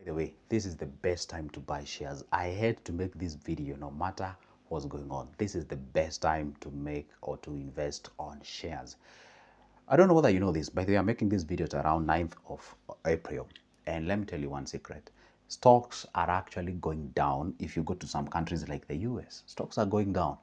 By the way, this is the best time to buy shares. I had to make this video no matter what's going on. This is the best time to make or to invest on shares. I don't know whether you know this. By the way, I'm making this video at around 9th of April. And let me tell you one secret. Stocks are actually going down if you go to some countries like the US. Stocks are going down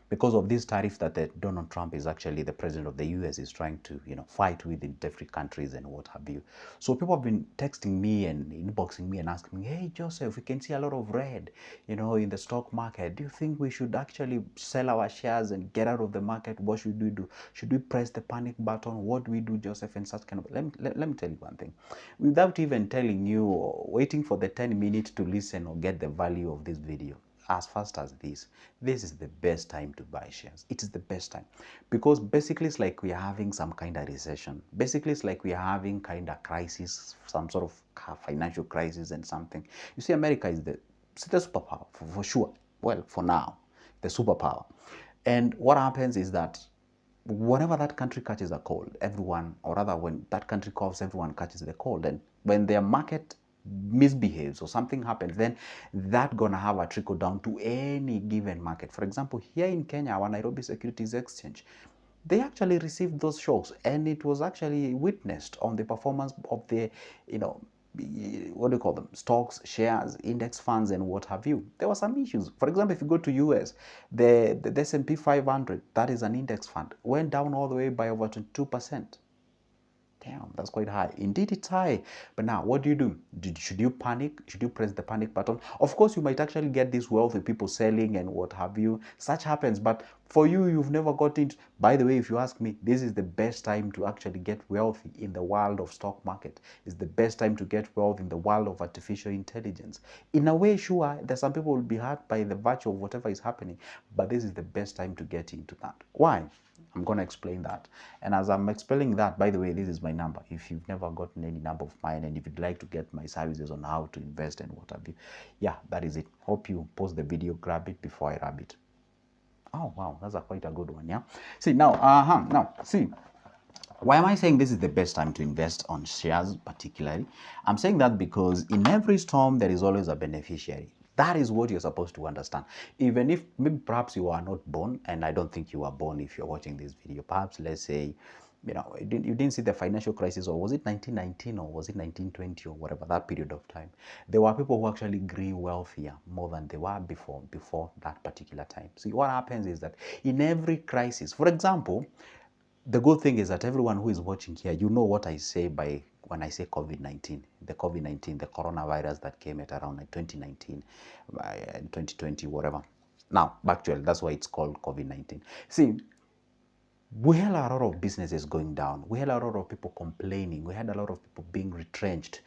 because of this tariff that Donald Trump is actually the president of the US is trying to, fight with in different countries and what have you. So people have been texting me and inboxing me and asking me, hey, Joseph, we can see a lot of red, in the stock market. Do you think we should actually sell our shares and get out of the market? What should we do? Should we press the panic button? What do we do, Joseph? And such kind of, let me tell you one thing. Without even telling you or waiting for the 10 minutes to listen or get the value of this video, as fast as this is the best time to buy shares. It is the best time because basically it's like we are having some kind of recession. Basically it's like we are having kind of crisis, some sort of financial crisis and something. You see, America is the superpower for sure. Well, for now, the superpower. And what happens is that whenever that country catches a cold, everyone, or rather when that country coughs, everyone catches the cold. And when their market misbehaves or something happens, then that gonna have a trickle down to any given market. For example, here in Kenya, our Nairobi Securities Exchange, they actually received those shocks, and it was actually witnessed on the performance of the, what do you call them, stocks, shares, index funds, and what have you. There were some issues. For example, if you go to US, the S&P 500, that is an index fund, went down all the way by over 22%. Damn, that's quite high. Indeed, it's high. But now, what do? Should you panic? Should you press the panic button? Of course, you might actually get these wealthy people selling and what have you. Such happens. But for you, you've never got into. By the way, if you ask me, this is the best time to actually get wealthy in the world of stock market. It's the best time to get wealth in the world of artificial intelligence. In a way, sure, there's some people will be hurt by the virtue of whatever is happening. But this is the best time to get into that. Why? I'm going to explain that. And as I'm explaining that, by the way, this is my number. If you've never gotten any number of mine and if you'd like to get my services on how to invest and what have you, yeah, that is it. Hope you pause the video, grab it before I wrap it. Oh, wow, that's quite a good one, yeah? See, now, see, why am I saying this is the best time to invest on shares particularly? I'm saying that because in every storm, there is always a beneficiary. That is what you're supposed to understand. Even if maybe perhaps you are not born, and I don't think you are born if you're watching this video. Perhaps let's say, you didn't see the financial crisis, or was it 1919 or was it 1920 or whatever, that period of time. There were people who actually grew wealthier more than they were before that particular time. See, what happens is that in every crisis, for example, the good thing is that everyone who is watching here, you know what I say by when I say COVID-19, the COVID-19, the coronavirus that came at around like 2019, 2020, whatever. Now, actually, that's why it's called COVID-19. See, we had a lot of businesses going down. We had a lot of people complaining. We had a lot of people being retrenched,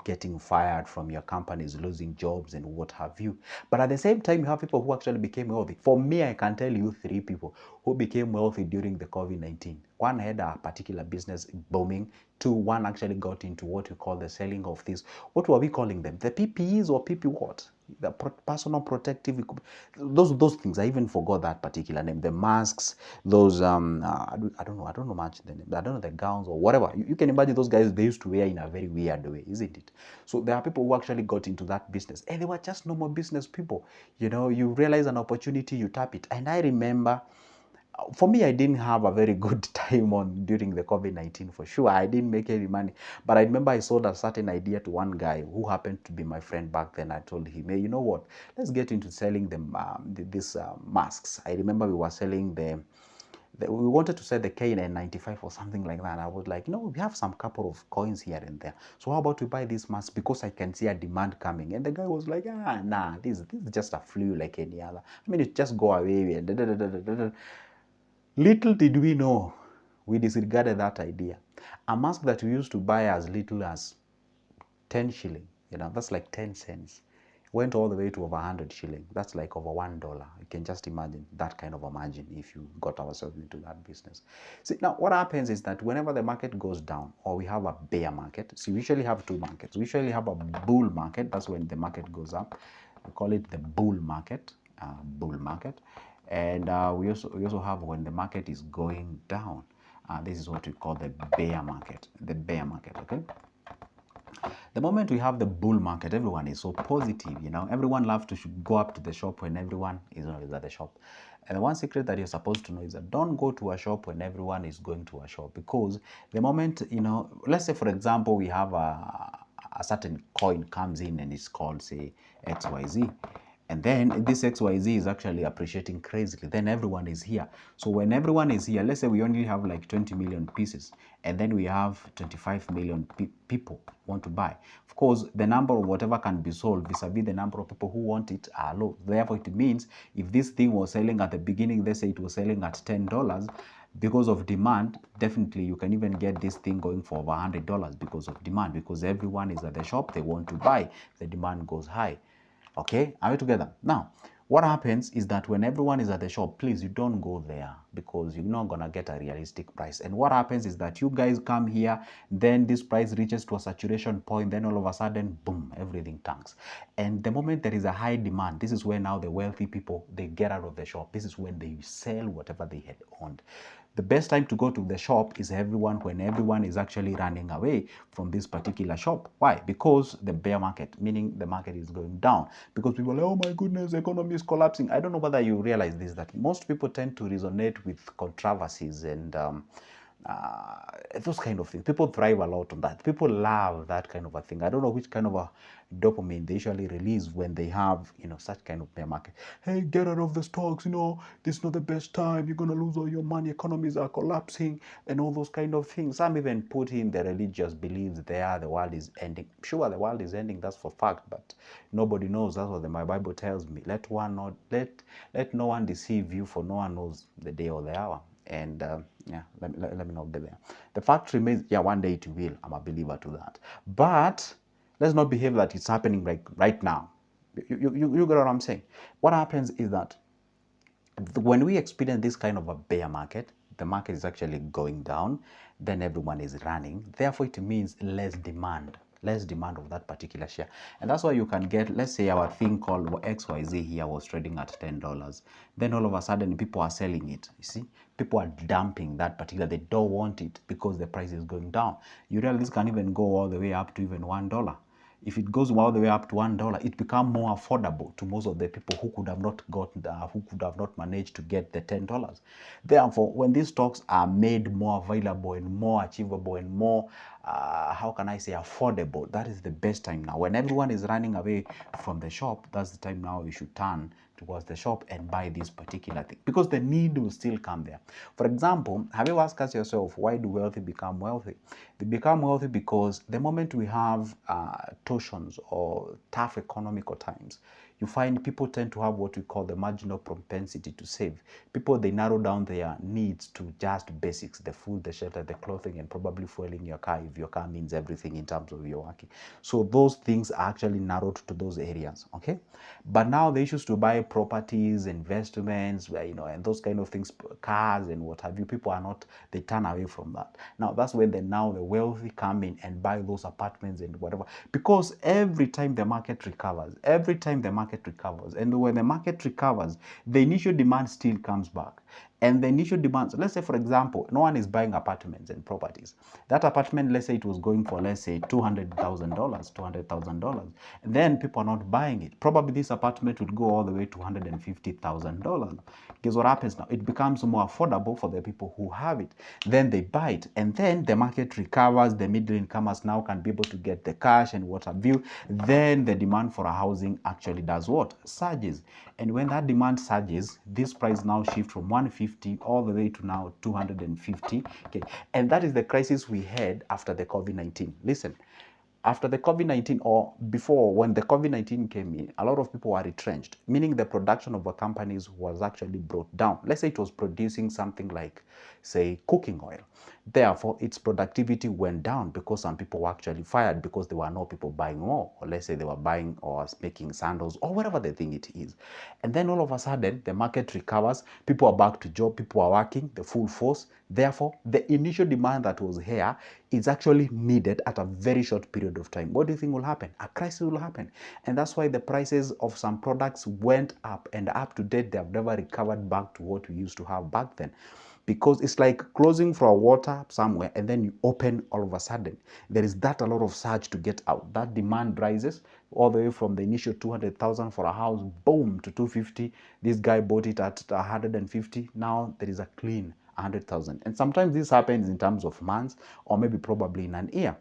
getting fired from your companies, losing jobs and what have you. But at the same time, you have people who actually became wealthy. For me, I can tell you 3 people who became wealthy during the COVID-19. One had a particular business booming. 2, one actually got into what we call the selling of these. What were we calling them? The PPEs or PP what? The personal protective equipment. Those things. I even forgot that particular name. The masks, those I don't know much the name. I don't know the gowns or whatever. You can imagine those guys they used to wear in a very weird way, isn't it? So there are people who actually got into that business, and they were just normal business people. You realize an opportunity, you tap it. And I remember, for me, I didn't have a very good time during the COVID-19 for sure. I didn't make any money. But I remember I sold a certain idea to one guy who happened to be my friend back then. I told him, hey, you know what? Let's get into selling them these masks. I remember we were selling we wanted to sell the KN95 or something like that. I was like, we have some couple of coins here and there. So how about we buy this mask because I can see a demand coming? And the guy was like, nah, this is just a flu like any other. I mean, it just go away and da, da, da, da, da, da. Little did we know, we disregarded that idea. A mask that we used to buy as little as 10 shilling, that's like 10 cents, went all the way to over 100 shilling. That's like over $1. You can just imagine that kind of a margin if you got ourselves into that business. See, now what happens is that whenever the market goes down or we have a bear market, see, we usually have 2 markets. We usually have a bull market. That's when the market goes up. We call it the bull market, and we also have when the market is going down. This is what we call the bear market. Okay. The moment we have the bull market, everyone is so positive, you know. Everyone loves to go up to the shop when everyone is always at the shop. And the one secret that you're supposed to know is that don't go to a shop when everyone is going to a shop, because the moment, you know, let's say for example, we have a certain coin comes in and it's called, say, XYZ. And then this XYZ is actually appreciating crazily. Then everyone is here. So when everyone is here, let's say we only have like 20 million pieces, and then we have 25 million people want to buy. Of course, the number of whatever can be sold vis-a-vis the number of people who want it are low. Therefore, it means if this thing was selling at the beginning, let's say it was selling at $10, because of demand, definitely you can even get this thing going for over $100 because of demand, because everyone is at the shop, they want to buy, the demand goes high. Okay, are we together? Now, what happens is that when everyone is at the shop, please, you don't go there, because you're not gonna get a realistic price. And what happens is that you guys come here, then this price reaches to a saturation point, then all of a sudden, boom, everything tanks. And the moment there is a high demand, this is where now the wealthy people, they get out of the shop. This is when they sell whatever they had owned. The best time to go to the shop is when everyone is actually running away from this particular shop. Why? Because the bear market, meaning the market is going down. Because people are like, oh my goodness, the economy is collapsing. I don't know whether you realize this, that most people tend to resonate with controversies and those kind of things. People thrive a lot on that. People love that kind of a thing. I don't know which kind of a dopamine they usually release when they have, you know, such kind of bear market. Hey, get out of the stocks, you know, this is not the best time, you're going to lose all your money, economies are collapsing, and all those kind of things. Some even put in the religious beliefs there, the world is ending. Sure, the world is ending, that's for fact, but nobody knows. That's what my Bible tells me. Let no one deceive you, for no one knows the day or the hour. And yeah, let me not be there. The fact remains, yeah, one day it will. I'm a believer to that. But let's not behave that it's happening like right now. You get what I'm saying? What happens is that when we experience this kind of a bear market, the market is actually going down, then everyone is running. Therefore, it means less demand of that particular share. And that's why you can get, let's say our thing called XYZ here was trading at $10. Then all of a sudden people are selling it. You see, people are dumping that particular, they don't want it because the price is going down. You realize this can even go all the way up to even $1. If it goes all the way up to $1, it becomes more affordable to most of the people who could have not managed to get the $10. Therefore, when these stocks are made more available and more achievable and more, how can I say, affordable, that is the best time now. When everyone is running away from the shop, that's the time now you should turn towards the shop and buy this particular thing, because the need will still come there. For example, have you asked yourself, why do wealthy become wealthy? They become wealthy because the moment we have torsions or tough economical times, you find people tend to have what we call the marginal propensity to save. People, they narrow down their needs to just basics: the food, the shelter, the clothing, and probably fueling your car if your car means everything in terms of your working. So those things are actually narrowed to those areas, okay? But now the issues to buy properties, investments, you know, and those kind of things, cars and what have you, people are not, they turn away from that. Now that's when now the wealthy come in and buy those apartments and whatever, because every time the market recovers, and when the market recovers, the initial demand still comes back. And the initial demand, so let's say for example, no one is buying apartments and properties. That apartment, let's say it was going for, let's say, $200,000, and then people are not buying it. Probably this apartment would go all the way to $150,000. Guess what happens now? It becomes more affordable for the people who have it. Then they buy it, and then the market recovers. The middle incomers now can be able to get the cash and what have you. Then the demand for a housing actually does what? Surges. And when that demand surges, this price now shifts from 150 all the way to now 250. Okay, and that is the crisis we had after the COVID-19. Listen, after the COVID-19, or before, when the COVID-19 came in, a lot of people were retrenched, meaning the production of the companies was actually brought down. Let's say it was producing something like, say, cooking oil. Therefore, its productivity went down because some people were actually fired because there were no people buying more. Or let's say they were buying or making sandals or whatever the thing it is. And then all of a sudden, the market recovers. People are back to job. People are working the full force. Therefore, the initial demand that was here is actually needed at a very short period of time. What do you think will happen? A crisis will happen. And that's why the prices of some products went up, and up to date, they have never recovered back to what we used to have back then. because it's like closing for a water somewhere and then you open all of a sudden. There is that a lot of surge to get out. That demand rises all the way from the initial 200,000 for a house, boom, to 250. This guy bought it at 150. Now there is a clean 100,000. And sometimes this happens in terms of months or maybe probably in an year.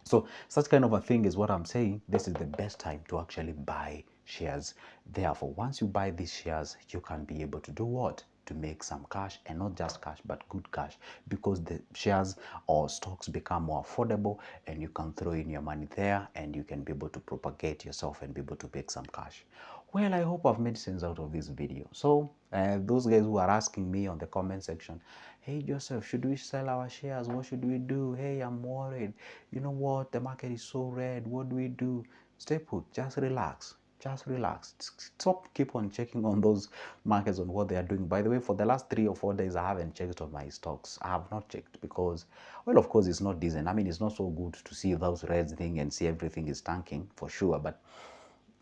So such kind of a thing is what I'm saying. This is the best time to actually buy shares. Therefore, once you buy these shares, you can be able to do what? To make some cash, and not just cash, but good cash, because the shares or stocks become more affordable and you can throw in your money there and you can be able to propagate yourself and be able to make some cash. Well, I hope I've made sense out of this video. So those guys who are asking me on the comment section, hey Joseph, should we sell our shares? What should we do? Hey, I'm worried. You know what? The market is so red. What do we do? Stay put. Just relax. Just relax. Stop keep on checking on those markets on what they are doing. By the way, for the last 3 or 4 days, I haven't checked on my stocks. I have not checked because, well, of course, it's not decent. I mean, it's not so good to see those reds thing and see everything is tanking for sure. But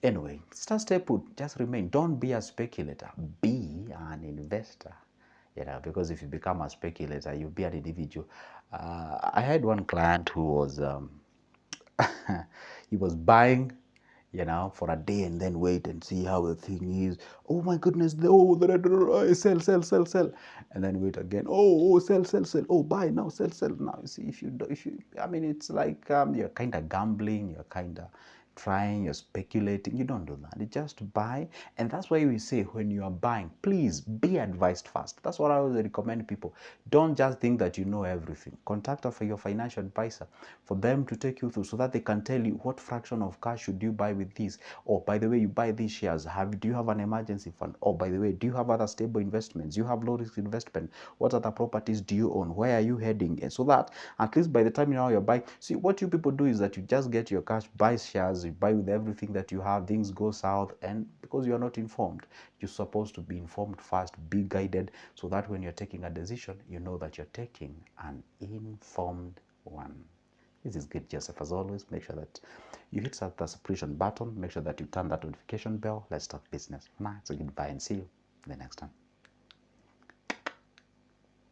anyway, just stay put. Just remain. Don't be a speculator. Be an investor. Because if you become a speculator, you'll be an individual. I had one client who was he was buying, for a day and then wait and see how the thing is. Oh my goodness, sell, sell, sell, sell, and then wait again. Oh, sell, sell, sell. Oh, buy now, sell, sell now. You see, I mean, it's like you're kind of gambling. You're kind of trying, you're speculating. You don't do that. You just buy. And that's why we say when you are buying, please be advised first. That's what I always recommend people. Don't just think that you know everything. Contact your financial advisor for them to take you through so that they can tell you what fraction of cash should you buy with this. Oh, by the way, you buy these shares. Do you have an emergency fund? Oh, by the way, do you have other stable investments? Do you have low risk investment? What other properties do you own? Where are you heading? And so that at least by the time you're buying, see, what you people do is that you just get your cash, buy shares, you buy with everything that you have, things go south, and because you're not informed, you're supposed to be informed first, be guided, so that when you're taking a decision, you know that you're taking an informed one. This is good, Joseph. As always, make sure that you hit that subscription button. Make sure that you turn that notification bell. Let's talk business. Nah, it's a goodbye and see you in the next time.